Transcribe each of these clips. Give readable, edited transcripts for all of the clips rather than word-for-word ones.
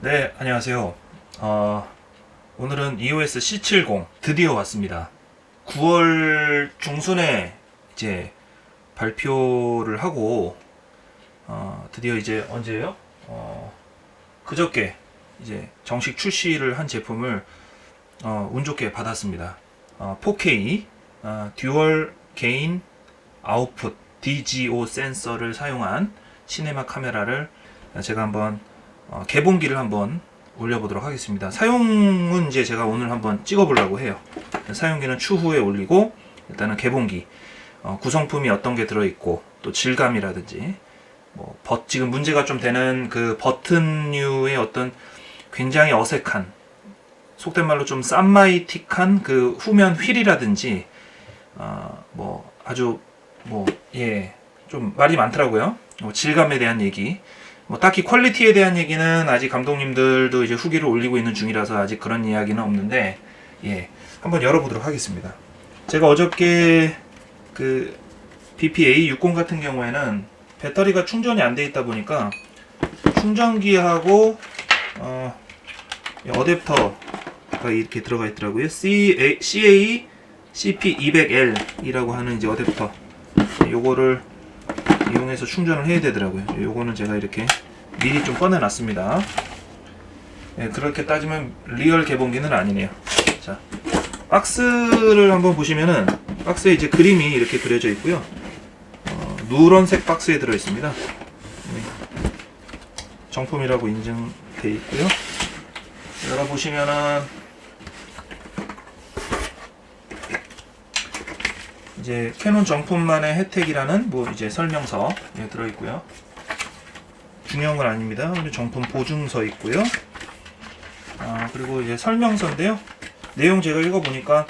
네, 안녕하세요. 오늘은 EOS C70 드디어 왔습니다. 9월 중순에 이제 발표를 하고 드디어 이제 언제예요? 그저께 이제 정식 출시를 한 제품을 운 좋게 받았습니다. 4K 듀얼 게인 아웃풋 DGO 센서를 사용한 시네마 카메라를 제가 한번 개봉기를 한번 올려보도록 하겠습니다. 사용은 이제 제가 오늘 한번 찍어보려고 해요. 사용기는 추후에 올리고 일단은 개봉기 구성품이 어떤 게 들어있고 또 질감이라든지 뭐 지금 문제가 좀 되는 그 버튼류의 어떤 굉장히 어색한 속된 말로 좀 쌈마이틱한 그 후면 휠이라든지 뭐 아주 좀 말이 많더라고요. 질감에 대한 얘기. 뭐 딱히 퀄리티에 대한 얘기는 아직 감독님들도 이제 후기를 올리고 있는 중이라서 아직 그런 이야기는 없는데 한번 열어보도록 하겠습니다. 제가 어저께 그 BPA60 같은 경우에는 배터리가 충전이 안 돼 있다 보니까 충전기하고 어댑터가 이렇게 들어가 있더라고요. CA CP200L 이라고 하는 이제 어댑터, 요거를 이용해서 충전을 해야 되더라고요. 요거는 제가 이렇게 미리 좀 꺼내 놨습니다. 그렇게 따지면 리얼 개봉기는 아니네요. 자, 박스를 한번 보시면은 박스에 이제 그림이 이렇게 그려져 있고요. 누런색 박스에 들어 있습니다. 정품이라고 인증돼 있고요. 열어보시면은 이제 캐논 정품만의 혜택이라는 뭐 이제 설명서 들어있고요. 중요한 건 아닙니다. 정품 보증서 있고요. 그리고 이제 설명서인데요. 내용 제가 읽어보니까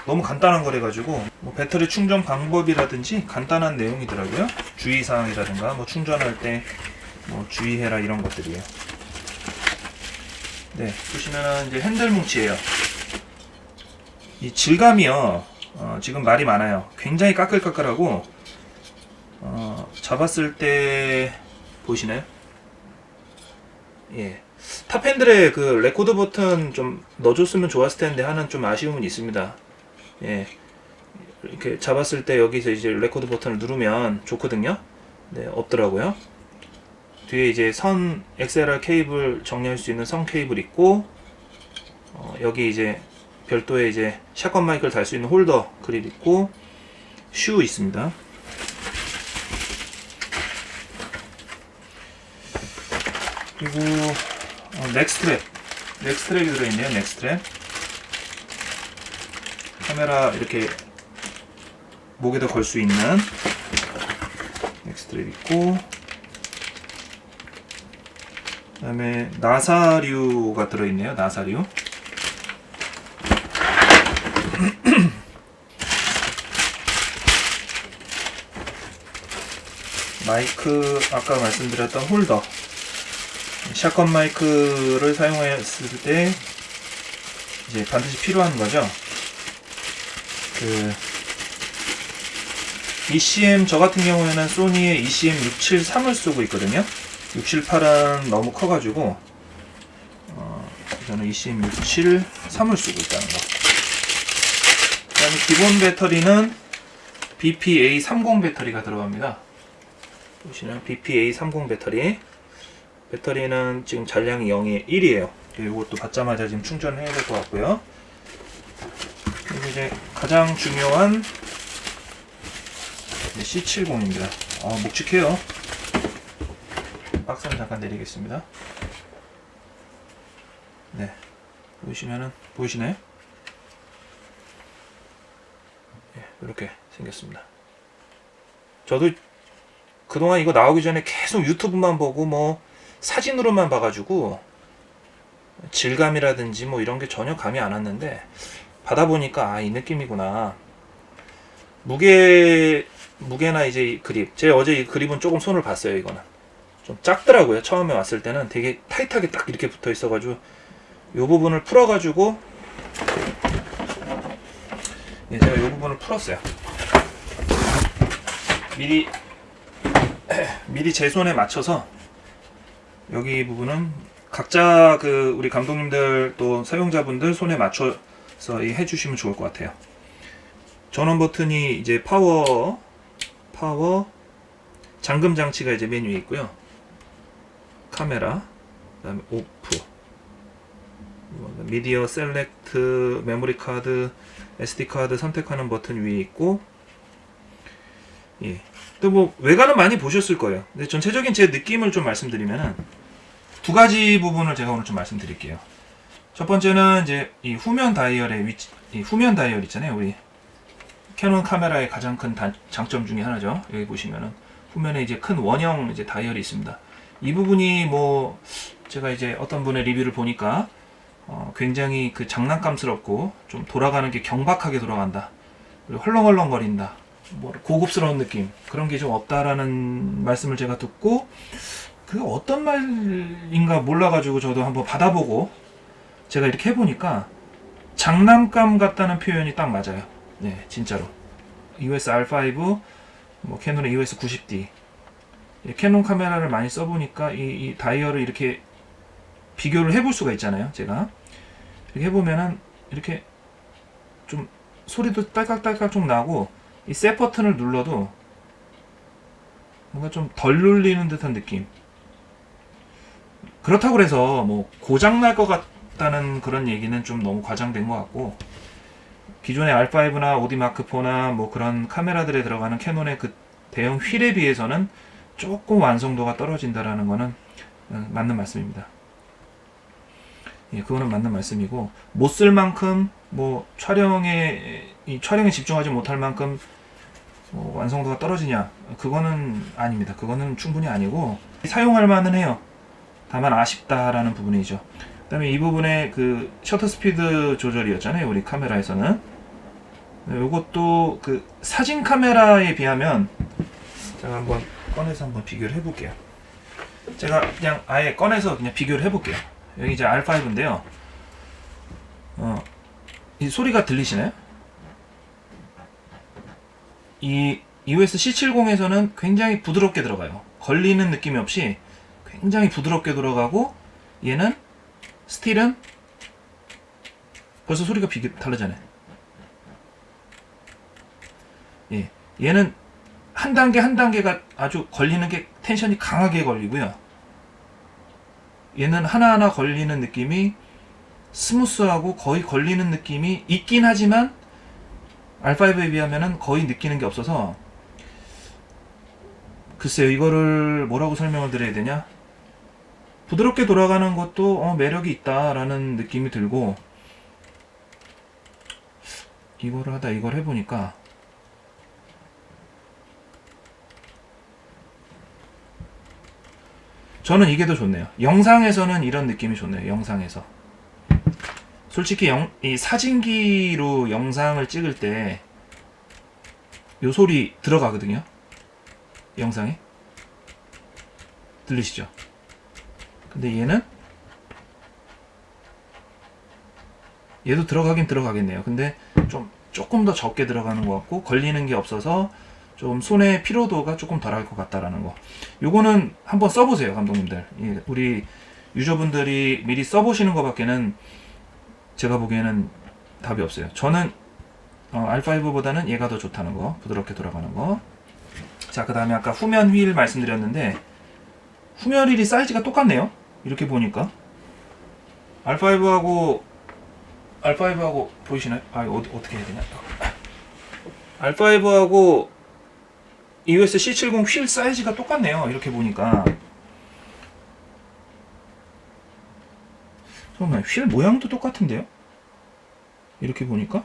너무 간단한 거래가지고 뭐 배터리 충전 방법이라든지 간단한 내용이더라고요. 주의사항이라든가 뭐 충전할 때 뭐 주의해라 이런 것들이에요. 네, 보시면은 이제 핸들 뭉치예요. 이 질감이요. 지금 말이 많아요. 굉장히 까끌까끌하고 잡았을 때 보이시나요? 탑핸들에 그 레코드 버튼 좀 넣어줬으면 좋았을 텐데 하는 좀 아쉬움은 있습니다. 이렇게 잡았을 때 여기서 이제 레코드 버튼을 누르면 좋거든요. 네, 없더라고요. 뒤에 이제 선 XLR 케이블 정리할 수 있는 선 케이블 있고 여기 이제 별도의 이제 샷건 마이크를 달 수 있는 홀더 그립 있고 슈 있습니다. 그리고 넥스트랩이 들어있네요. 넥스트랩 카메라 이렇게 목에다 걸 수 있는 넥스트랩 있고, 그 다음에 나사류가 들어있네요. 나사류. 마이크 아까 말씀드렸던 홀더, 샷건 마이크를 사용했을 때 이제 반드시 필요한 거죠. 그 ECM, 저 같은 경우에는 소니의 ECM 673을 쓰고 있거든요. 678은 너무 커가지고 저는 ECM 673을 쓰고 있다는 거. 그 다음에 기본 배터리는 BPA30 배터리가 들어갑니다. 보시면 BPA30 배터리는 지금 잔량이 0에 1이에요. 이것도 받자마자 지금 충전을 해야 될 것 같고요. 그리고 이제 가장 중요한 C70입니다. 묵직해요. 박스는 잠깐 내리겠습니다. 네, 보이시나요? 이렇게 생겼습니다. 저도 그동안 이거 나오기 전에 계속 유튜브만 보고 뭐 사진으로만 봐가지고 질감이라든지 뭐 이런 게 전혀 감이 안 왔는데 받아보니까 이 느낌이구나. 무게나 이제 이 그립, 제가 어제 이 그립은 조금 손을 봤어요. 이거는 좀 작더라고요. 처음에 왔을 때는 되게 타이트하게 딱 이렇게 붙어 있어가지고 이 부분을 풀어가지고 제가 이 부분을 풀었어요. 미리 제 손에 맞춰서 여기 부분은 각자 그 우리 감독님들 또 사용자분들 손에 맞춰서 해주시면 좋을 것 같아요. 전원 버튼이 이제 파워 잠금 장치가 이제 메뉴에 있고요. 카메라, 그다음에 오프, 미디어 셀렉트, 메모리 카드, SD 카드 선택하는 버튼 위에 있고, 예. 또 뭐 외관은 많이 보셨을 거예요. 근데 전체적인 제 느낌을 좀 말씀드리면은 두 가지 부분을 제가 오늘 좀 말씀드릴게요. 첫 번째는 이제 이 후면 다이얼의 위치, 이 후면 다이얼 있잖아요. 우리 캐논 카메라의 가장 큰 장점 중에 하나죠. 여기 보시면은 후면에 이제 큰 원형 이제 다이얼이 있습니다. 이 부분이 뭐 제가 이제 어떤 분의 리뷰를 보니까 굉장히 그 장난감스럽고 좀 돌아가는 게 경박하게 돌아간다. 그리고 헐렁헐렁거린다. 뭐 고급스러운 느낌 그런 게 좀 없다라는 말씀을 제가 듣고 그게 어떤 말인가 몰라가지고 저도 한번 받아보고 제가 이렇게 해보니까 장난감 같다는 표현이 딱 맞아요. 네, 진짜로. EOS R5, 뭐 캐논의 EOS 90D. 캐논 카메라를 많이 써보니까 이 다이얼을 이렇게 비교를 해볼 수가 있잖아요. 제가 이렇게 해보면은 이렇게 좀 소리도 딸깍딸깍 좀 나고 이 셋 버튼을 눌러도 뭔가 좀 덜 눌리는 듯한 느낌. 그렇다고 해서 뭐 고장 날 것 같다는 그런 얘기는 좀 너무 과장된 것 같고 기존의 R5나 오디 마크 4나 뭐 그런 카메라들에 들어가는 캐논의 그 대형 휠에 비해서는 조금 완성도가 떨어진다라는 거는 맞는 말씀입니다. 예, 그거는 맞는 말씀이고 못 쓸 만큼 뭐 촬영에 집중하지 못할 만큼 뭐 완성도가 떨어지냐 그거는 아닙니다. 그거는 충분히 아니고 사용할 만은 해요. 다만 아쉽다라는 부분이죠. 그다음에 이 부분에 그 셔터 스피드 조절이었잖아요. 우리 카메라에서는 이것도 그 사진 카메라에 비하면 제가 한번 꺼내서 한번 비교를 해볼게요. 제가 그냥 아예 꺼내서 그냥 비교를 해볼게요. 여기 이제 R5인데요. 이 소리가 들리시나요? 이 EOS C70에서는 굉장히 부드럽게 들어가요. 걸리는 느낌이 없이 굉장히 부드럽게 들어가고 얘는 스틸은 벌써 소리가 다르잖아요. 예, 얘는 한 단계 한 단계가 아주 걸리는 게 텐션이 강하게 걸리고요. 얘는 하나하나 걸리는 느낌이 스무스하고 거의 걸리는 느낌이 있긴 하지만 R5에 비하면은 거의 느끼는 게 없어서 글쎄요 이거를 뭐라고 설명을 드려야 되냐 부드럽게 돌아가는 것도 매력이 있다라는 느낌이 들고 이거를 하다 이걸 해보니까 저는 이게 더 좋네요. 영상에서는 이런 느낌이 좋네요. 영상에서 솔직히 이 사진기로 영상을 찍을 때 요 소리 들어가거든요. 영상에 들리시죠? 근데 얘도 들어가긴 들어가겠네요. 근데 조금 더 적게 들어가는 것 같고 걸리는 게 없어서 좀 손의 피로도가 조금 덜할 것 같다라는 거. 요거는 한번 써보세요, 감독님들. 우리 유저분들이 미리 써보시는 것밖에는 제가 보기에는 답이 없어요. 저는 R5보다는 얘가 더 좋다는 거, 부드럽게 돌아가는 거. 자, 그 다음에 아까 후면 휠 말씀드렸는데 후면 휠이 사이즈가 똑같네요. 이렇게 보니까 R5하고 보이시나요? 어떻게 해야 되냐? R5하고 EOS C70 휠 사이즈가 똑같네요. 이렇게 보니까 잠깐만, 휠 모양도 똑같은데요? 이렇게 보니까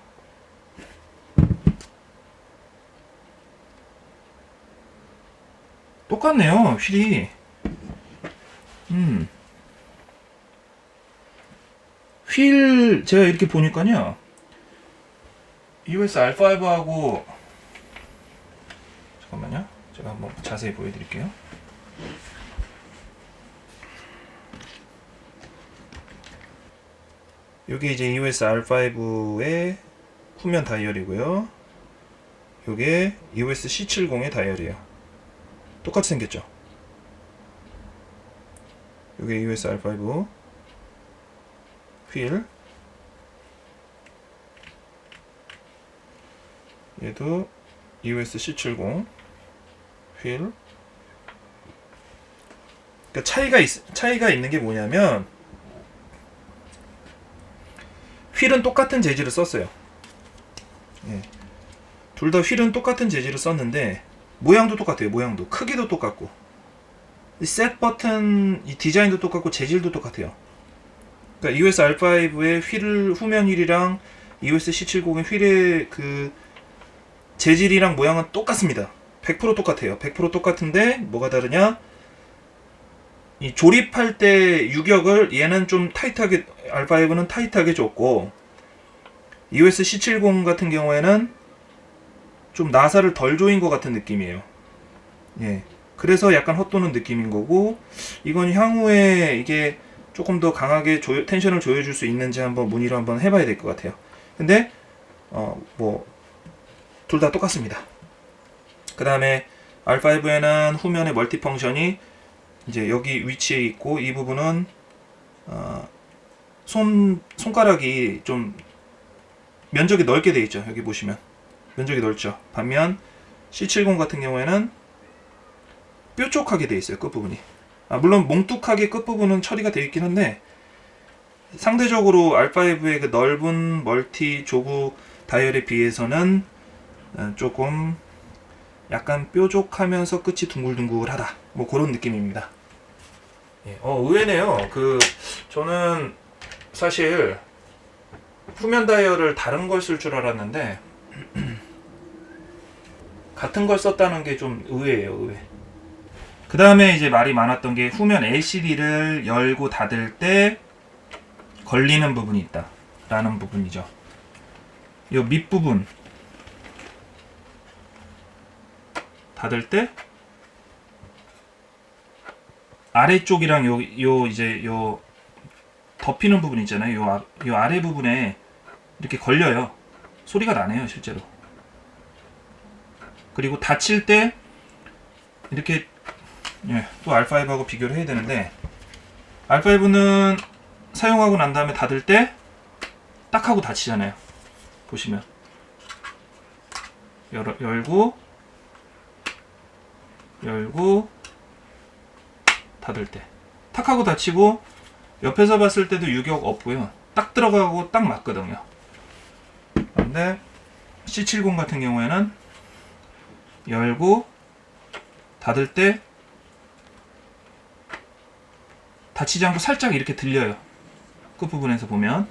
똑같네요. 휠이 휠 제가 이렇게 보니까요 EOS R5하고 잠깐만요. 제가 한번 자세히 보여드릴게요. 요게 이제 EOS R5의 후면 다이얼이고요. 요게 EOS C70의 다이얼이에요. 똑같이 생겼죠? 요게 EOS R5 휠. 얘도 EOS C70 휠. 그러니까 차이가 있는 게 뭐냐면 휠은 똑같은 재질을 썼어요. 예. 둘 다 휠은 똑같은 재질을 썼는데 모양도 똑같아요. 모양도 크기도 똑같고 셋 버튼 이 디자인도 똑같고 재질도 똑같아요. 그러니까 EOS R5의 후면 휠이랑 EOS C70의 휠의 그 재질이랑 모양은 똑같습니다. 100% 똑같아요. 100% 똑같은데 뭐가 다르냐? 이 조립할 때 유격을 얘는 좀 타이트하게, R5는 타이트하게 줬고 EOS C70 같은 경우에는 좀 나사를 덜 조인 것 같은 느낌이에요. 예. 그래서 약간 헛도는 느낌인 거고, 이건 향후에 이게 조금 더 강하게 텐션을 조여줄 수 있는지 한번 문의를 한번 해봐야 될 것 같아요. 근데 둘 다 똑같습니다. 그 다음에 R5에는 후면에 멀티 펑션이 이제 여기 위치에 있고, 이 부분은 손가락이 좀 면적이 넓게 돼 있죠. 여기 보시면 면적이 넓죠. 반면 C70 같은 경우에는 뾰족하게 돼 있어요. 끝부분이. 물론 몽뚝하게 끝부분은 처리가 되어 있긴 한데 상대적으로 R5의 그 넓은 멀티 조구 다이얼에 비해서는 조금 약간 뾰족하면서 끝이 둥글둥글하다. 뭐 그런 느낌입니다. 예, 의외네요. 저는 사실 후면 다이얼을 다른 걸 쓸 줄 알았는데 같은 걸 썼다는 게 좀 의외예요. 의외. 그 다음에 이제 말이 많았던 게 후면 LCD를 열고 닫을 때 걸리는 부분이 있다 라는 부분이죠. 이 밑부분 닫을 때 아래쪽이랑 요 덮이는 부분 있잖아요. 요 아래 부분에 이렇게 걸려요. 소리가 나네요, 실제로. 그리고 닫힐 때 이렇게 또 R5하고 비교를 해야 되는데 R5는 사용하고 난 다음에 닫을 때 딱 하고 닫히잖아요. 보시면 열고 닫을 때 탁 하고 닫히고 옆에서 봤을 때도 유격 없고요. 딱 들어가고 딱 맞거든요. 그런데 C70 같은 경우에는 열고 닫을 때 닫히지 않고 살짝 이렇게 들려요. 끝부분에서 보면.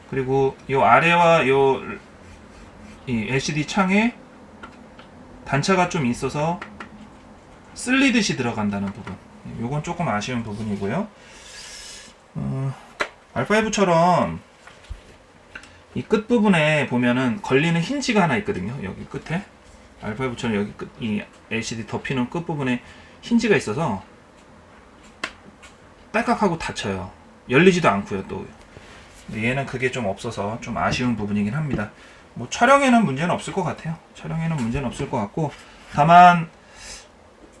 그리고 이 아래와 이 LCD 창에 단차가 좀 있어서 쓸리듯이 들어간다는 부분. 요건 조금 아쉬운 부분이고요. R5처럼 이 끝부분에 보면은 걸리는 힌지가 하나 있거든요. 여기 끝에. R5처럼 여기 이 LCD 덮이는 끝부분에 힌지가 있어서 딸깍하고 닫혀요. 열리지도 않고요. 또 얘는 그게 좀 없어서 좀 아쉬운 부분이긴 합니다. 뭐 촬영에는 문제는 없을 것 같아요. 촬영에는 문제는 없을 것 같고, 다만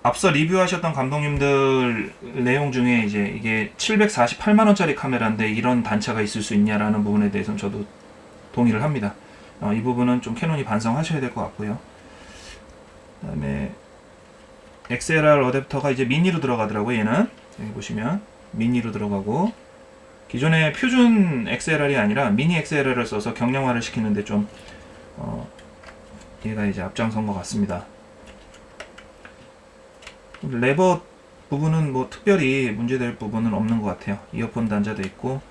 앞서 리뷰하셨던 감독님들 내용 중에 이제 이게 748만원짜리 카메라인데 이런 단차가 있을 수 있냐라는 부분에 대해서는 저도 동의를 합니다. 이 부분은 좀 캐논이 반성하셔야 될 것 같고요. 그 다음에 XLR 어댑터가 이제 미니로 들어가더라고요. 얘는 여기 보시면 미니로 들어가고, 기존의 표준 XLR이 아니라 미니 XLR을 써서 경량화를 시키는데 좀 얘가 이제 앞장선 것 같습니다. 레버 부분은 뭐 특별히 문제될 부분은 없는 것 같아요. 이어폰 단자도 있고,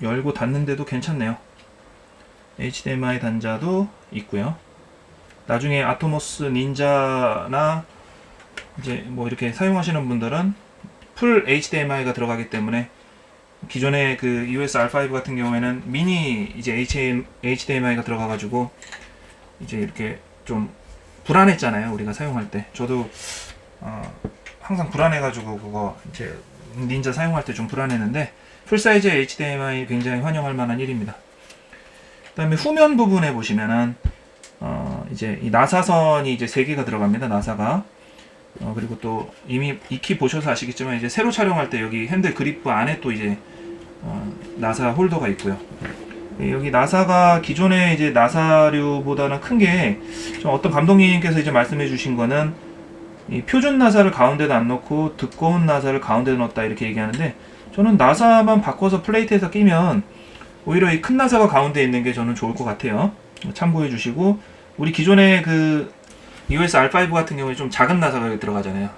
열고 닫는데도 괜찮네요. HDMI 단자도 있고요. 나중에 아토모스 닌자나 이제 뭐 이렇게 사용하시는 분들은 풀 HDMI가 들어가기 때문에, 기존의 그 EOS R5 같은 경우에는 미니 이제 HDMI가 들어가가지고 이제 이렇게 좀 불안했잖아요. 우리가 사용할 때. 저도 항상 불안해가지고 그거 이제 닌자 사용할 때 좀 불안했는데, 풀 사이즈 HDMI 굉장히 환영할 만한 일입니다. 그다음에 후면 부분에 보시면은 이제 이 나사선이 이제 3개가 들어갑니다. 나사가 그리고 또 이미 익히 보셔서 아시겠지만 이제 새로 촬영할 때 여기 핸들 그립부 안에 또 이제 나사 홀더가 있고요. 여기 나사가 기존의 이제 나사류보다는 큰 게 좀 어떤 감독님께서 이제 말씀해 주신 거는 이 표준 나사를 가운데다 안 넣고 두꺼운 나사를 가운데 넣었다 이렇게 얘기하는데, 저는 나사만 바꿔서 플레이트에서 끼면 오히려 이 큰 나사가 가운데 있는 게 저는 좋을 것 같아요. 참고해 주시고, 우리 기존의 그 EOS R5 같은 경우에 좀 작은 나사가 들어가잖아요.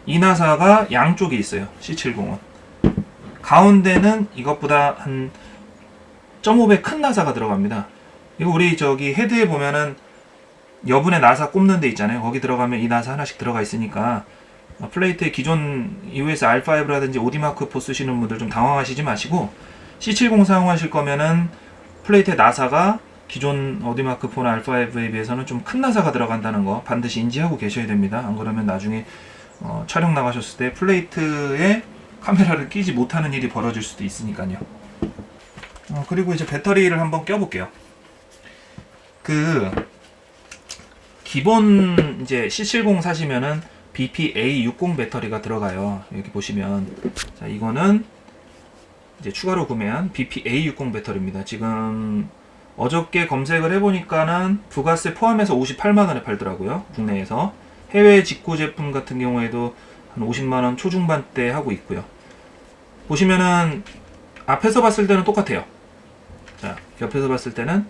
이 나사가 양쪽에 있어요. C70은 가운데는 이것보다 한 0.5배 큰 나사가 들어갑니다. 이거 우리 저기 헤드에 보면은 여분의 나사 꼽는 데 있잖아요. 거기 들어가면 이 나사 하나씩 들어가 있으니까 플레이트에 기존 EOS R5라든지 오디마크4 쓰시는 분들 좀 당황하시지 마시고, C70 사용하실 거면은 플레이트에 나사가 기존 오디마크4나 R5에 비해서는 좀 큰 나사가 들어간다는 거 반드시 인지하고 계셔야 됩니다. 안 그러면 나중에 촬영 나가셨을 때 플레이트에 카메라를 끼지 못하는 일이 벌어질 수도 있으니까요. 그리고 이제 배터리를 한번 껴볼게요. 기본 이제 C70 사시면은 BPA60 배터리가 들어가요. 여기 보시면, 자, 이거는 이제 추가로 구매한 BPA60 배터리입니다. 지금 어저께 검색을 해보니까는 부가세 포함해서 58만원에 팔더라고요. 국내에서. 해외 직구 제품 같은 경우에도 한 50만원 초중반대 하고 있고요. 보시면은 앞에서 봤을 때는 똑같아요. 자, 옆에서 봤을 때는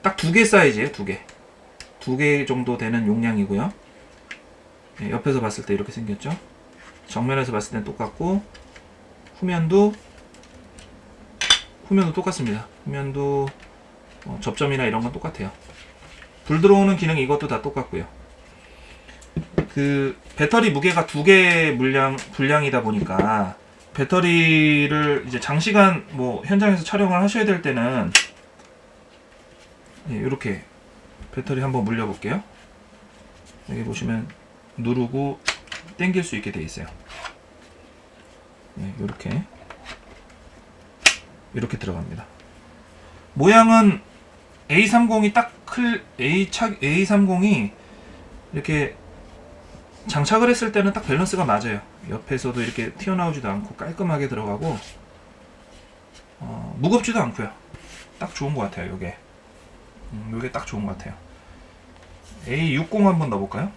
딱 2개 사이즈예요. 2개 정도 되는 용량이고요. 네, 옆에서 봤을 때 이렇게 생겼죠. 정면에서 봤을 때는 똑같고, 후면도 똑같습니다. 후면도 접점이나 이런 건 똑같아요. 불 들어오는 기능 이것도 다 똑같고요. 배터리 무게가 2개 분량이다 보니까 배터리를 이제 장시간 현장에서 촬영을 하셔야 될 때는 이렇게 배터리 한번 물려 볼게요. 여기 보시면 누르고 당길 수 있게 되어 있어요. 이렇게 들어갑니다. 모양은 A30이 A30이 이렇게 장착을 했을 때는 딱 밸런스가 맞아요. 옆에서도 이렇게 튀어나오지도 않고 깔끔하게 들어가고, 무겁지도 않고요. 딱 좋은 것 같아요. 요게 딱 좋은 것 같아요. A60 한번 넣어볼까요?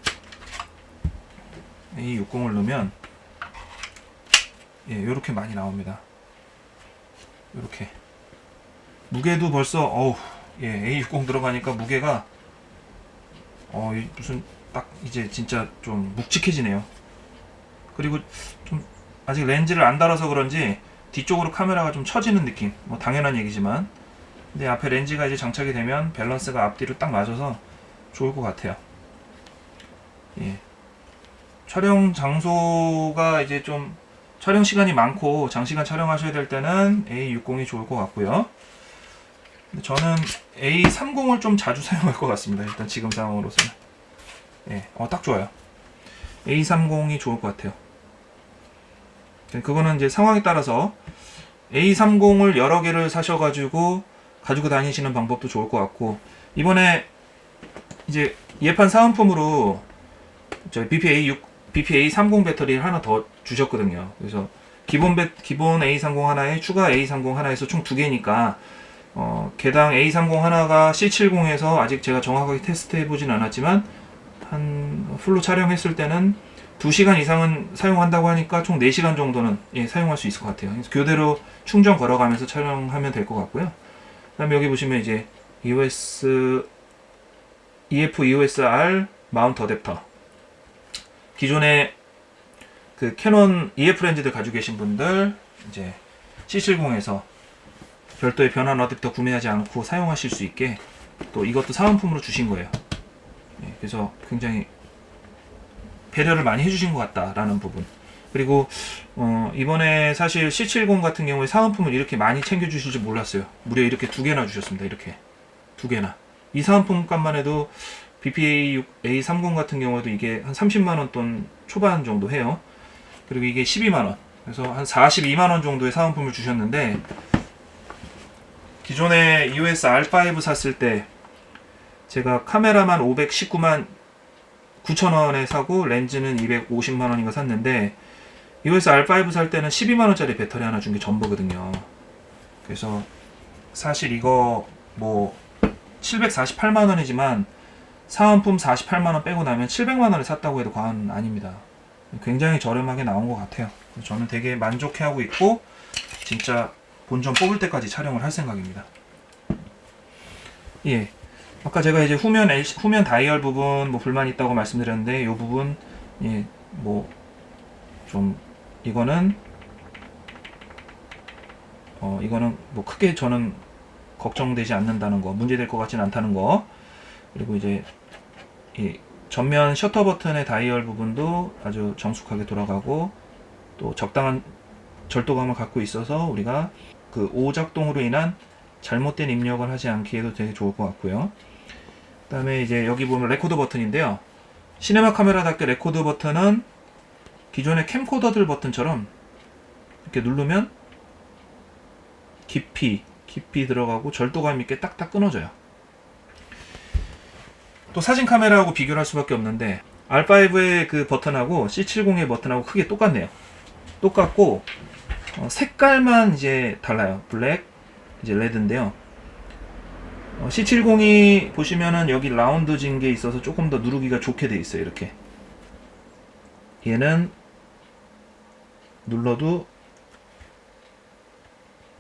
A60을 넣으면 요렇게 많이 나옵니다. 요렇게 무게도 벌써 A60 들어가니까 무게가 무슨 딱 이제 진짜 좀 묵직해지네요. 그리고 좀 아직 렌즈를 안 달아서 그런지 뒤쪽으로 카메라가 좀 처지는 느낌, 당연한 얘기지만, 근데 앞에 렌즈가 이제 장착이 되면 밸런스가 앞뒤로 딱 맞아서 좋을 것 같아요. 촬영 장소가 이제 좀 촬영 시간이 많고 장시간 촬영하셔야 될 때는 A60이 좋을 것 같고요. 저는 A30을 좀 자주 사용할 것 같습니다. 일단 지금 상황으로서는. 딱 좋아요. A30이 좋을 것 같아요. 그거는 이제 상황에 따라서 A30을 여러 개를 사셔가지고 가지고 다니시는 방법도 좋을 것 같고, 이번에 이제 예판 사은품으로 저 BPA30 배터리를 하나 더 주셨거든요. 그래서 기본 A30 하나에 추가 A30 하나에서 총 2개니까 개당 A30 하나가 C70에서 아직 제가 정확하게 테스트 해보진 않았지만 한 풀로 촬영했을 때는 2시간 이상은 사용한다고 하니까 총 4시간 정도는 사용할 수 있을 것 같아요. 그래서 교대로 충전 걸어가면서 촬영하면 될 것 같고요. 그 다음에 여기 보시면 이제 EF EOS R 마운트 어댑터, 기존에 캐논 EF 렌즈들 가지고 계신 분들 이제 C70에서 별도의 변환 어댑터 구매하지 않고 사용하실 수 있게 또 이것도 사은품으로 주신 거예요. 그래서 굉장히 배려를 많이 해주신 것 같다라는 부분. 그리고 이번에 사실 C70 같은 경우에 사은품을 이렇게 많이 챙겨주실 줄 몰랐어요. 무려 이렇게 2개나 주셨습니다. 이렇게 2개나. 이 사은품 값만 해도 BPA A30 같은 경우에도 이게 한 30만원 돈 초반 정도 해요. 그리고 이게 12만원. 그래서 한 42만원 정도의 사은품을 주셨는데, 기존에 EOS R5 샀을 때 제가 카메라만 519만 9,000원에 사고 렌즈는 250만원인가 샀는데 EOS R5 살 때는 12만원짜리 배터리 하나 준 게 전부거든요. 그래서 사실 이거 뭐 748만원이지만 사은품 48만원 빼고 나면 700만원에 샀다고 해도 과언 아닙니다. 굉장히 저렴하게 나온 것 같아요. 저는 되게 만족해하고 있고 진짜 본전 뽑을 때까지 촬영을 할 생각입니다. 예, 아까 제가 이제 후면 다이얼 부분 뭐 불만 있다고 말씀드렸는데 이 부분 예, 뭐 좀 이거는 뭐 크게 저는 걱정되지 않는다는 거, 문제될 것 같지는 않다는 거, 그리고 이제 이 전면 셔터 버튼의 다이얼 부분도 아주 정숙하게 돌아가고 또 적당한 절도감을 갖고 있어서 우리가 그 오작동으로 인한 잘못된 입력을 하지 않기에도 되게 좋을 것 같고요. 그 다음에 이제 여기 보면 레코더 버튼인데요. 시네마 카메라답게 레코더 버튼은 기존의 캠코더들 버튼처럼 이렇게 누르면 깊이 들어가고 절도감 있게 딱딱 끊어져요. 또 사진 카메라하고 비교를 할 수밖에 없는데 R5의 그 버튼하고 C70의 버튼하고 크게 똑같네요. 똑같고 색깔만 이제 달라요. 블랙, 이제 레드인데요. C70이 보시면은 여기 라운드진 게 있어서 조금 더 누르기가 좋게 돼 있어요. 이렇게. 얘는 눌러도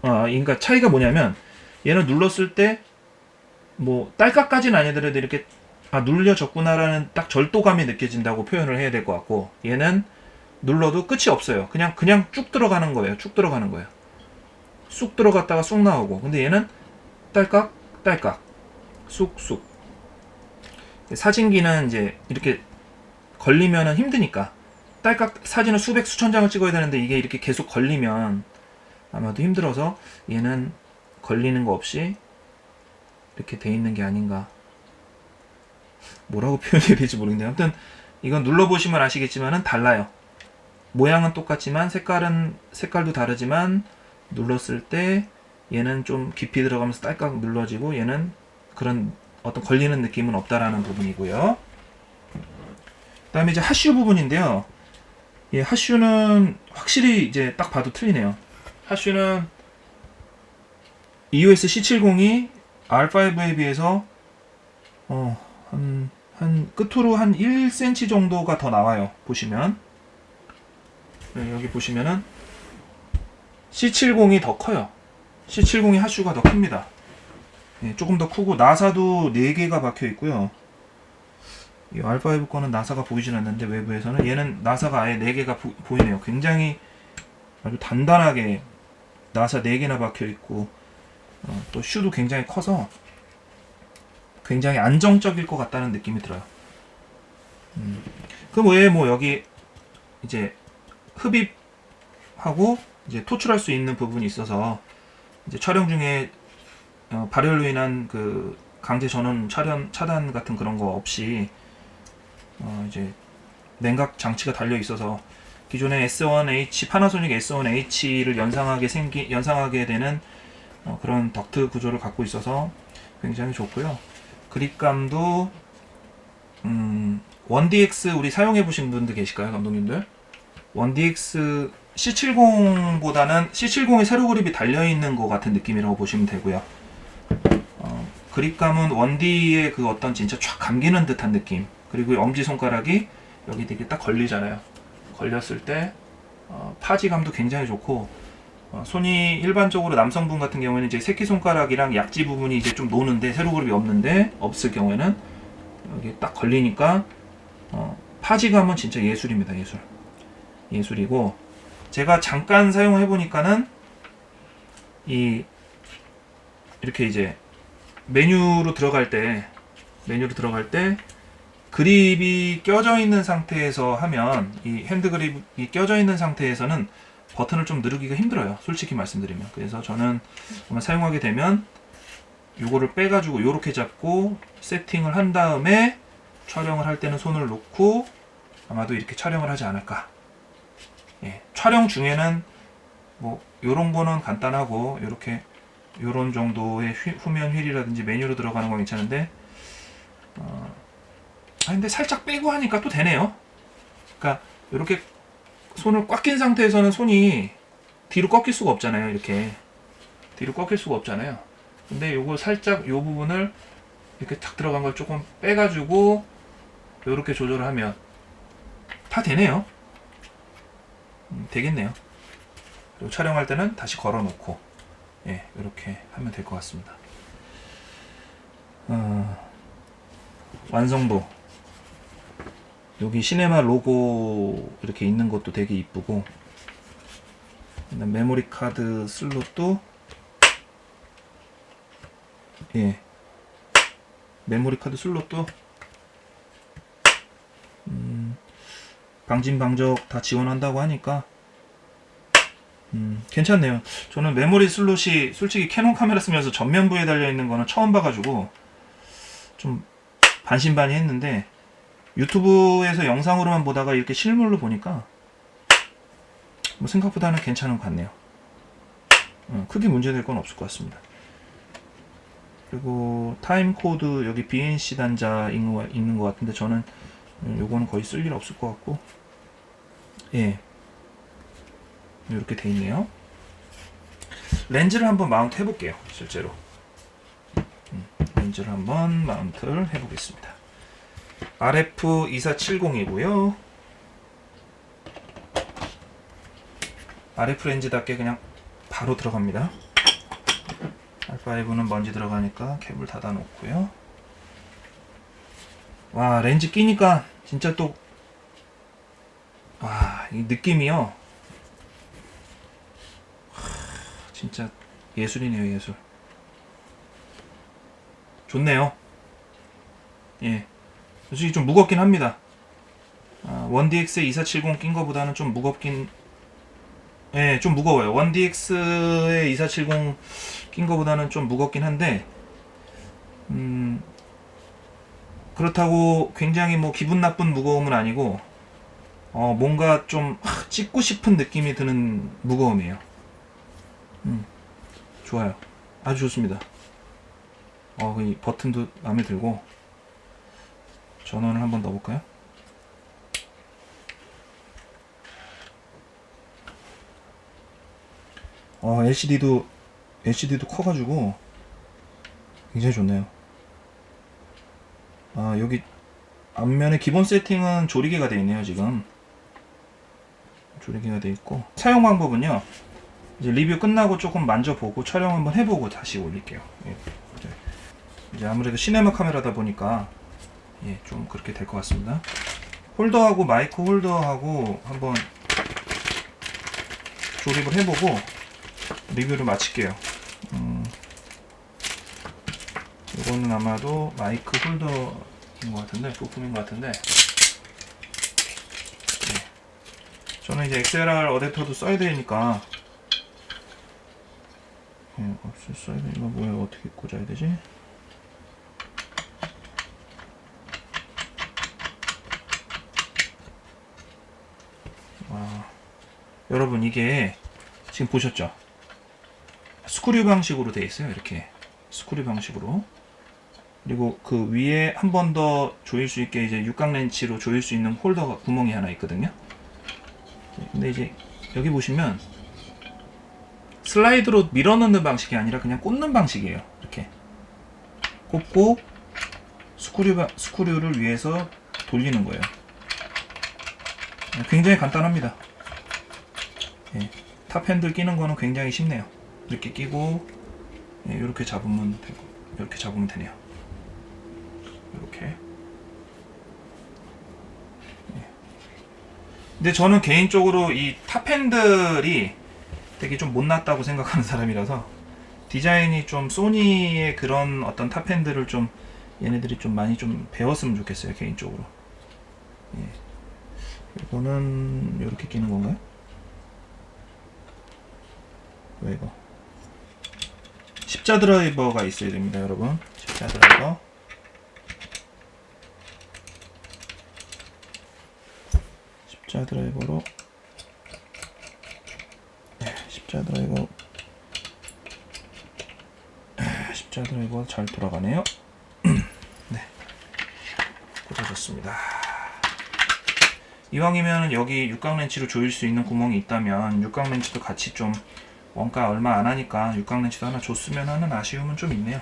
그러니까 차이가 뭐냐면 얘는 눌렀을 때 뭐 딸깍까지는 아니더라도 이렇게 눌려졌구나라는 딱 절도감이 느껴진다고 표현을 해야 될 것 같고, 얘는 눌러도 끝이 없어요. 그냥 쭉 들어가는 거예요. 쭉 들어가는 거예요. 쑥 들어갔다가 쑥 나오고. 근데 얘는 딸깍 쑥. 사진기는 이제 이렇게 걸리면은 힘드니까 딸깍 사진을 수백 수천 장을 찍어야 되는데 이게 이렇게 계속 걸리면 아마도 힘들어서 얘는 걸리는 거 없이 이렇게 돼 있는 게 아닌가. 뭐라고 표현해야 될지 모르겠네요. 아무튼 이건 눌러보시면 아시겠지만은 달라요. 모양은 똑같지만 색깔도 다르지만 눌렀을 때 얘는 좀 깊이 들어가면서 딸깍 눌러지고 얘는 그런 어떤 걸리는 느낌은 없다라는 부분이고요. 그 다음에 이제 하슈 부분인데요. 예, 하슈는 확실히 이제 딱 봐도 틀리네요. 하슈는 EOS C70이 R5에 비해서 끝으로 한 1cm 정도가 더 나와요. 보시면 여기 보시면은 C70이 더 커요. C70이 하슈가 더 큽니다. 예, 조금 더 크고 나사도 4개가 박혀 있고요. 이 R5 거는 나사가 보이진 않는데 외부에서는 얘는 나사가 아예 4개가 보이네요. 굉장히 아주 단단하게 나사 4개나 박혀 있고 또 슈도 굉장히 커서 굉장히 안정적일 것 같다는 느낌이 들어요. 그 외에 뭐 여기 이제 흡입하고 이제 토출할 수 있는 부분이 있어서 이제 촬영 중에 발열로 인한 그 강제 전원 차단 같은 그런 거 없이 이제 냉각 장치가 달려 있어서 기존의 S1H 파나소닉 S1H를 연상하게 되는 그런 덕트 구조를 갖고 있어서 굉장히 좋고요. 그립감도 1DX 우리 사용해 보신 분들 계실까요, 감독님들? 1DX C70보다는 C70에 세로 그립이 달려 있는 것 같은 느낌이라고 보시면 되고요. 그립감은 1D의 그 어떤 진짜 촥 감기는 듯한 느낌. 그리고 엄지 손가락이 여기 되게 딱 걸리잖아요. 걸렸을 때 파지감도 굉장히 좋고, 손이 일반적으로 남성분 같은 경우에는 이제 새끼손가락이랑 약지 부분이 이제 좀 노는데 세로 그립이 없을 경우에는 여기 딱 걸리니까 파지감은 진짜 예술입니다. 예술이고, 제가 잠깐 사용해 보니까는 이렇게 이제 메뉴로 들어갈 때 그립이 껴져 있는 상태에서 하면, 이 핸드 그립이 껴져 있는 상태에서는 버튼을 좀 누르기가 힘들어요. 솔직히 말씀드리면. 그래서 저는 사용하게 되면 요거를 빼가지고 요렇게 잡고 세팅을 한 다음에 촬영을 할 때는 손을 놓고 아마도 이렇게 촬영을 하지 않을까. 예, 촬영 중에는 뭐 요런 거는 간단하고 요렇게 요런 정도의 후면 휠이라든지 메뉴로 들어가는 건 괜찮은데 근데 살짝 빼고 하니까 또 되네요. 그러니까 이렇게 손을 꽉 낀 상태에서는 손이 뒤로 꺾일 수가 없잖아요. 이렇게 뒤로 꺾일 수가 없잖아요. 근데 요거 살짝 요 부분을 이렇게 탁 들어간 걸 조금 빼가지고 이렇게 조절을 하면 다 되네요. 되겠네요. 그리고 촬영할 때는 다시 걸어 놓고 이렇게 하면 될 것 같습니다. 완성도, 여기 시네마 로고 이렇게 있는 것도 되게 이쁘고, 메모리 카드 슬롯도 메모리 카드 슬롯도 방진 방적 다 지원한다고 하니까 괜찮네요. 저는 메모리 슬롯이 솔직히 캐논 카메라 쓰면서 전면부에 달려있는 거는 처음 봐가지고 좀 반신반의했는데, 유튜브에서 영상으로만 보다가 이렇게 실물로 보니까 뭐 생각보다는 괜찮은 것 같네요. 크게 문제될 건 없을 것 같습니다. 그리고 타임 코드 여기 BNC 단자 있는 것 같은데, 저는 요거는 거의 쓸 일 없을 것 같고, 이렇게 돼 있네요. 렌즈를 한번 마운트 해볼게요. 실제로 렌즈를 한번 마운트를 해보겠습니다. RF2470이고요. RF 렌즈답게 그냥 바로 들어갑니다. R5는 먼지 들어가니까 캡을 닫아 놓고요. 와, 렌즈 끼니까 진짜 또 이 느낌이요, 진짜 예술이네요. 예술. 좋네요. 솔직히 좀 무겁긴 합니다. 1DX에 2470 낀 거보다는 좀 무겁긴, 좀 무거워요. 1DX에 2470 낀 거보다는 좀 무겁긴 한데, 그렇다고 굉장히 뭐 기분 나쁜 무거움은 아니고, 뭔가 좀 찍고 싶은 느낌이 드는 무거움이에요. 좋아요. 아주 좋습니다. 이 버튼도 마음에 들고. 전원을 한번 넣어볼까요? LCD도 커가지고 굉장히 좋네요. 여기 앞면에 기본 세팅은 조리개가 되어 있네요. 지금 조리개가 되어 있고, 사용 방법은요, 이제 리뷰 끝나고 조금 만져보고 촬영 한번 해보고 다시 올릴게요. 이제 아무래도 시네마 카메라다 보니까 좀 그렇게 될 것 같습니다. 홀더하고 마이크 홀더하고 한번 조립을 해보고 리뷰를 마칠게요. 이거는 아마도 마이크 홀더인 것 같은데, 부품인 것 같은데, 저는 이제 XLR 어댑터도 써야 되니까, 써야 되니까 뭐야, 어떻게 꽂아야 되지? 여러분, 이게 지금 보셨죠? 스크류 방식으로 되어 있어요. 이렇게 스크류 방식으로. 그리고 그 위에 한 번 더 조일 수 있게 이제 육각 렌치로 조일 수 있는 홀더가 구멍이 하나 있거든요. 근데 이제 여기 보시면 슬라이드로 밀어 넣는 방식이 아니라 그냥 꽂는 방식이에요. 이렇게 꽂고 스크류를 위에서 돌리는 거예요. 굉장히 간단합니다. 탑 핸들 끼는 거는 굉장히 쉽네요. 이렇게 끼고 이렇게 잡으면 되고, 이렇게 잡으면 되네요. 이렇게. 근데 저는 개인적으로 이 탑 핸들이 되게 좀 못났다고 생각하는 사람이라서, 디자인이 좀 소니의 그런 어떤 탑 핸들을 좀 얘네들이 좀 많이 좀 배웠으면 좋겠어요. 개인적으로. 이거는 이렇게 끼는 건가요? 왜 이거? 십자 드라이버가 있어야 됩니다, 여러분. 십자 드라이버. 십자 드라이버로, 십자 드라이버 잘 돌아가네요. 네. 꽂아줬습니다. 이왕이면 여기 육각 렌치로 조일 수 있는 구멍이 있다면 육각 렌치도 같이 좀 원가 얼마 안 하니까 육각 렌치도 하나 줬으면 하는 아쉬움은 좀 있네요.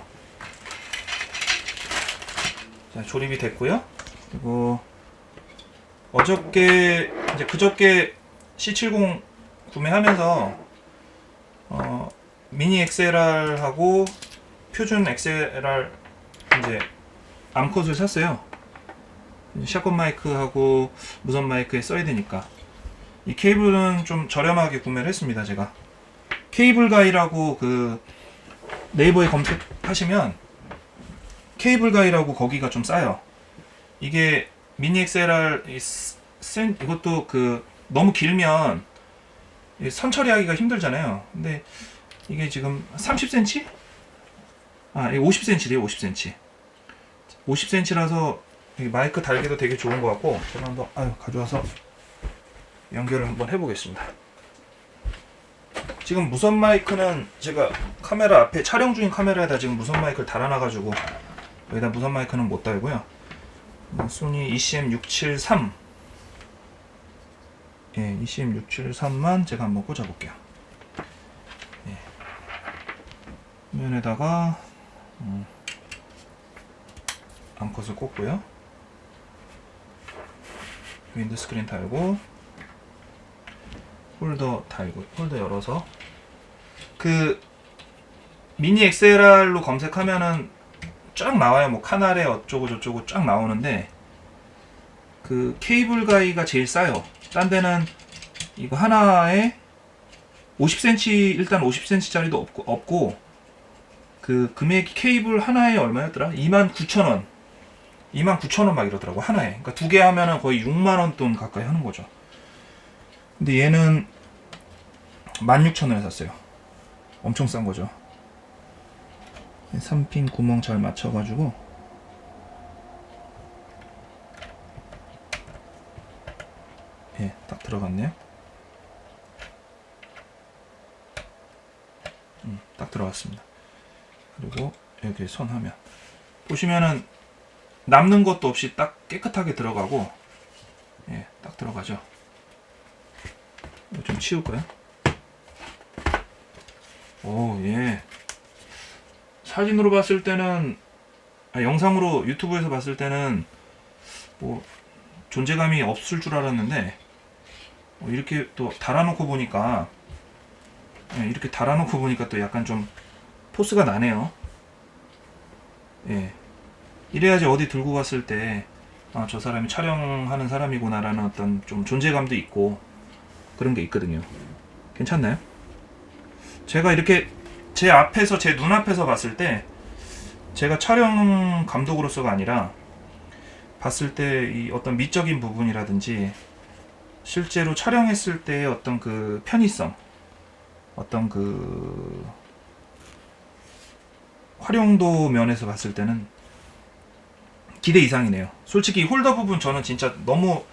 자, 조립이 됐고요. 그리고 그저께 C70 구매하면서 미니 XLR하고 표준 XLR 이제 암컷을 샀어요. 샷건 마이크하고 무선 마이크에 써야 되니까. 이 케이블은 좀 저렴하게 구매를 했습니다. 제가 케이블 가이라고 그 네이버에 검색하시면 케이블 가이라고 거기가 좀 싸요. 이게 미니 XLR 이것도 그 너무 길면 선 처리하기가 힘들잖아요. 근데 이게 지금 30cm? 이게 50cm래요. 50cm. 50cm라서 마이크 달기도 되게 좋은 것 같고, 제가 한번 가져와서 연결을 한번 해보겠습니다. 지금 무선 마이크는 제가 카메라 앞에 촬영 중인 카메라에다 지금 무선 마이크를 달아놔가지고 여기다 무선 마이크는 못 달고요. 소니 ECM673 ECM673만 제가 한번 꽂아볼게요. 화면에다가 암컷을 꽂고요. 윈드 스크린 달고 홀더 달고, 홀더 열어서 그 미니 XLR로 검색하면은 쫙 나와요. 뭐 카나레 어쩌고 저쩌고 쫙 나오는데 그 케이블 가이가 제일 싸요. 딴 데는 이거 하나에 50cm, 일단 50cm 짜리도 없고 그 금액이 케이블 하나에 얼마였더라? 29,000원 29,000원 막 이러더라고, 하나에. 그러니까 두 개 하면은 거의 6만원 돈 가까이 하는 거죠. 근데 얘는 16,000원에 샀어요. 엄청 싼 거죠. 3핀 구멍 잘 맞춰가지고 딱 들어갔네요. 딱 들어갔습니다. 그리고 여기 선하면 보시면은 남는 것도 없이 딱 깨끗하게 들어가고, 딱 들어가죠. 이거 좀 치울까요? 사진으로 봤을 때는, 영상으로 유튜브에서 봤을 때는 뭐 존재감이 없을 줄 알았는데 이렇게 또 달아놓고 보니까 또 약간 좀 포스가 나네요. 이래야지 어디 들고 갔을 때 저 사람이 촬영하는 사람이구나 라는 어떤 좀 존재감도 있고 그런 게 있거든요. 괜찮나요? 제가 이렇게 제 앞에서, 제 눈앞에서 봤을 때, 제가 촬영 감독으로서가 아니라 봤을 때 이 어떤 미적인 부분이라든지 실제로 촬영했을 때의 어떤 그 편의성, 어떤 그 활용도 면에서 봤을 때는 기대 이상이네요. 솔직히 홀더 부분 저는 진짜 너무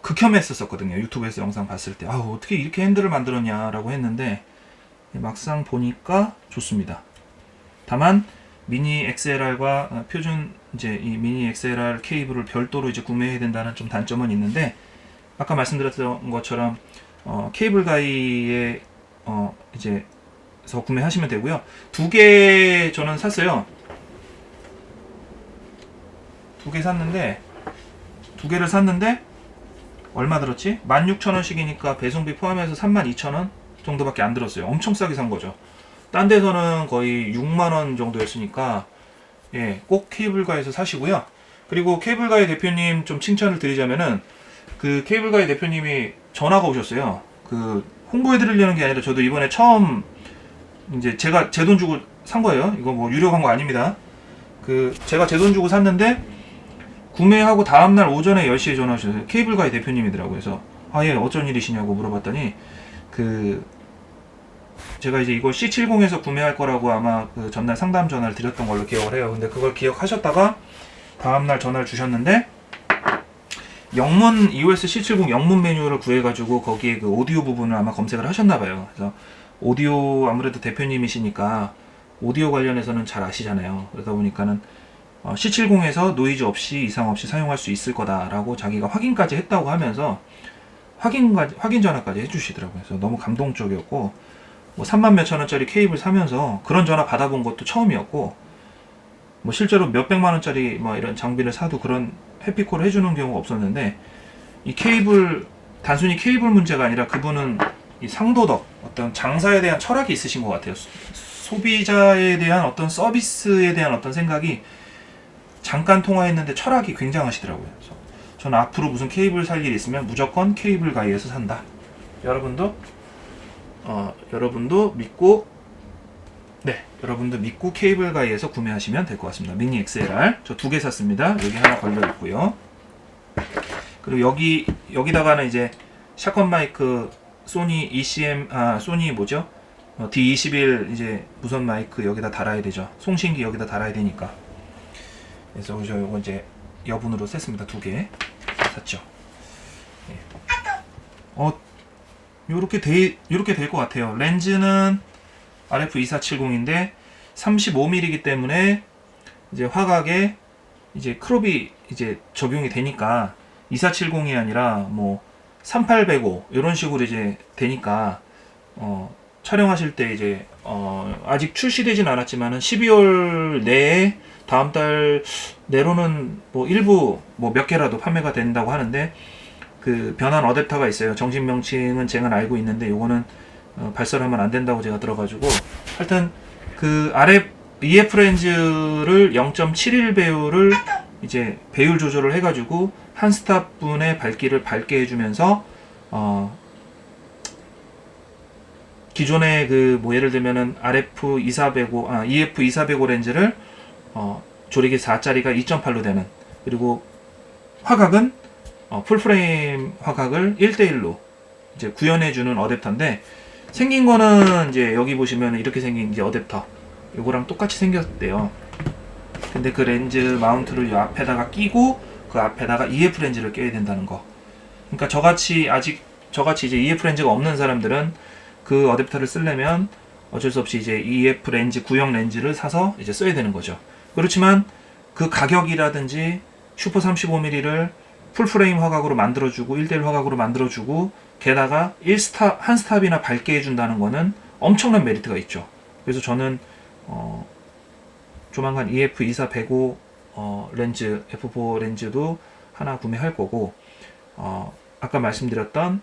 극혐했었거든요. 유튜브에서 영상 봤을 때 어떻게 이렇게 핸들을 만들었냐라고 했는데 막상 보니까 좋습니다. 다만 미니 XLR과 표준 이제 이 미니 XLR 케이블을 별도로 이제 구매해야 된다는 좀 단점은 있는데, 아까 말씀드렸던 것처럼 케이블 가이에 이제서 구매하시면 되고요. 두 개 저는 샀어요. 두 개를 샀는데 얼마 들었지? 16,000원씩이니까 배송비 포함해서 32,000원 정도밖에 안 들었어요. 엄청 싸게 산 거죠. 딴 데서는 거의 6만원 정도였으니까 꼭 케이블가에서 사시고요. 그리고 케이블가의 대표님 좀 칭찬을 드리자면은, 그 케이블가의 대표님이 전화가 오셨어요. 그 홍보해 드리려는 게 아니라 저도 이번에 처음 이제 제가 제 돈 주고 산 거예요. 이거 뭐 유료 광고 아닙니다. 그 제가 제 돈 주고 샀는데 구매하고 다음날 오전에 10시에 전화 오셨어요. 케이블가의 대표님이더라고요. 그래서 어쩐 일이시냐고 물어봤더니 제가 이제 이걸 C70에서 구매할 거라고 아마 그 전날 상담 전화를 드렸던 걸로 기억을 해요. 근데 그걸 기억하셨다가 다음날 전화를 주셨는데, 영문 EOS C70 영문 메뉴를 구해가지고 거기에 그 오디오 부분을 아마 검색을 하셨나봐요. 그래서 오디오, 아무래도 대표님이시니까 오디오 관련해서는 잘 아시잖아요. 그러다 보니까는 C70에서 노이즈 없이 이상 없이 사용할 수 있을 거다라고 자기가 확인까지 했다고 하면서 확인 전화까지 해주시더라고요. 그래서 너무 감동적이었고, 뭐 3만 몇천 원짜리 케이블 사면서 그런 전화 받아본 것도 처음이었고, 뭐 실제로 몇 백만 원짜리 뭐 이런 장비를 사도 그런 해피콜을 해주는 경우가 없었는데, 이 케이블, 단순히 케이블 문제가 아니라 그분은 이 상도덕, 어떤 장사에 대한 철학이 있으신 것 같아요. 소비자에 대한 어떤 서비스에 대한 어떤 생각이, 잠깐 통화했는데 철학이 굉장하시더라고요. 그래서 저는 앞으로 무슨 케이블 살 일이 있으면 무조건 케이블 가이에서 산다. 여러분도 믿고, 여러분도 믿고 케이블 가이에서 구매하시면 될 것 같습니다. 미니 XLR 저 2개 샀습니다. 여기 하나 걸려 있고요. 그리고 여기다가는 이제 샷건 마이크 소니 ECM 소니 뭐죠? D21 이제 무선 마이크 여기다 달아야 되죠. 송신기 여기다 달아야 되니까. 그래서 저 요거 이제 여분으로 셌습니다. 2개 샀죠. 요렇게 될 것 같아요. 렌즈는 RF2470인데 35mm이기 때문에 이제 화각에 이제 크롭이 이제 적용이 되니까 2470이 아니라 뭐 3805 이런 식으로 이제 되니까 촬영하실 때 이제 아직 출시되진 않았지만은 12월 내에 다음 달 내로는 뭐 일부 뭐 몇 개라도 판매가 된다고 하는데, 그 변환 어댑터가 있어요. 정식 명칭은 제가 알고 있는데 요거는 발설하면 안 된다고 제가 들어가지고, 하여튼 그 EF 렌즈를 0.71 배율을 이제 배율 조절을 해가지고 한 스탑 분의 밝기를 밝게 해주면서 기존의 그 뭐 예를 들면은 EF2405 렌즈를 조리개 4짜리가 2.8로 되는, 그리고 화각은 풀프레임 화각을 1대1로 이제 구현해주는 어댑터인데, 생긴 거는 이제 여기 보시면 이렇게 생긴 이제 어댑터 요거랑 똑같이 생겼대요. 근데 그 렌즈 마운트를 이 앞에다가 끼고 그 앞에다가 EF 렌즈를 껴야 된다는 거. 그러니까 저같이 이제 EF 렌즈가 없는 사람들은 그 어댑터를 쓰려면 어쩔 수 없이 이제 EF 렌즈 구형 렌즈를 사서 이제 써야 되는 거죠. 그렇지만 그 가격이라든지 슈퍼 35mm를 풀프레임 화각으로 만들어주고 1대1 화각으로 만들어주고 게다가 한 스탑이나 밝게 해준다는 거는 엄청난 메리트가 있죠. 그래서 저는 조만간 EF2405 렌즈 F4 렌즈도 하나 구매할 거고, 아까 말씀드렸던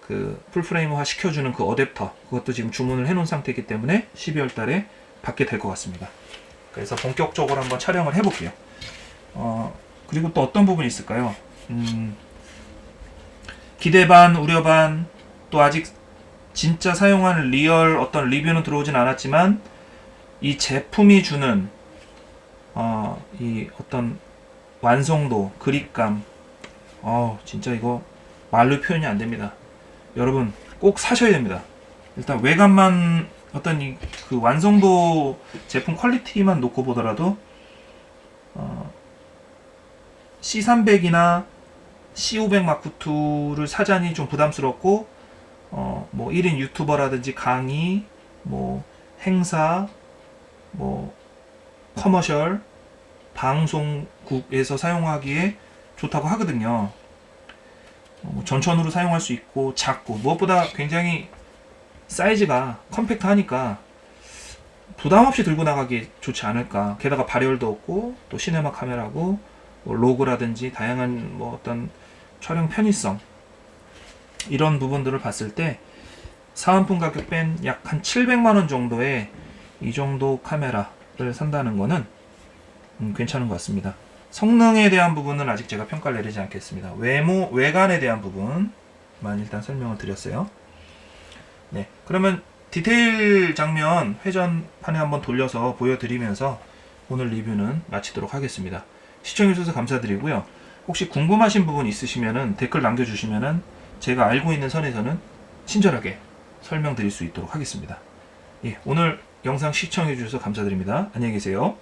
그 풀프레임화 시켜주는 그 어댑터, 그것도 지금 주문을 해놓은 상태이기 때문에 12월 달에 받게 될 것 같습니다. 그래서 본격적으로 한번 촬영을 해볼게요. 그리고 또 어떤 부분이 있을까요? 기대 반, 우려 반, 또 아직 진짜 사용하는 리얼 어떤 리뷰는 들어오진 않았지만, 이 제품이 주는 이 어떤 완성도, 그립감, 진짜 이거 말로 표현이 안 됩니다. 여러분 꼭 사셔야 됩니다. 일단 외관만 어떤 그 완성도, 제품 퀄리티만 놓고 보더라도 C300이나 C500 마크2를 사자니 좀 부담스럽고, 뭐 1인 유튜버라든지 강의, 뭐 행사, 뭐 커머셜, 방송국에서 사용하기에 좋다고 하거든요. 전천후로 사용할 수 있고 작고, 무엇보다 굉장히 사이즈가 컴팩트하니까 부담 없이 들고 나가기 좋지 않을까. 게다가 발열도 없고 또 시네마 카메라고, 뭐 로그라든지 다양한 뭐 어떤 촬영 편의성, 이런 부분들을 봤을 때 사은품 가격 뺀 약 한 700만원 정도의 이 정도 카메라를 산다는 거는 괜찮은 것 같습니다. 성능에 대한 부분은 아직 제가 평가를 내리지 않겠습니다. 외관에 대한 부분만 일단 설명을 드렸어요. 네, 그러면 디테일 장면 회전판에 한번 돌려서 보여드리면서 오늘 리뷰는 마치도록 하겠습니다. 시청해주셔서 감사드리고요. 혹시 궁금하신 부분 있으시면 댓글 남겨주시면 제가 알고 있는 선에서는 친절하게 설명드릴 수 있도록 하겠습니다. 예, 오늘 영상 시청해주셔서 감사드립니다. 안녕히 계세요.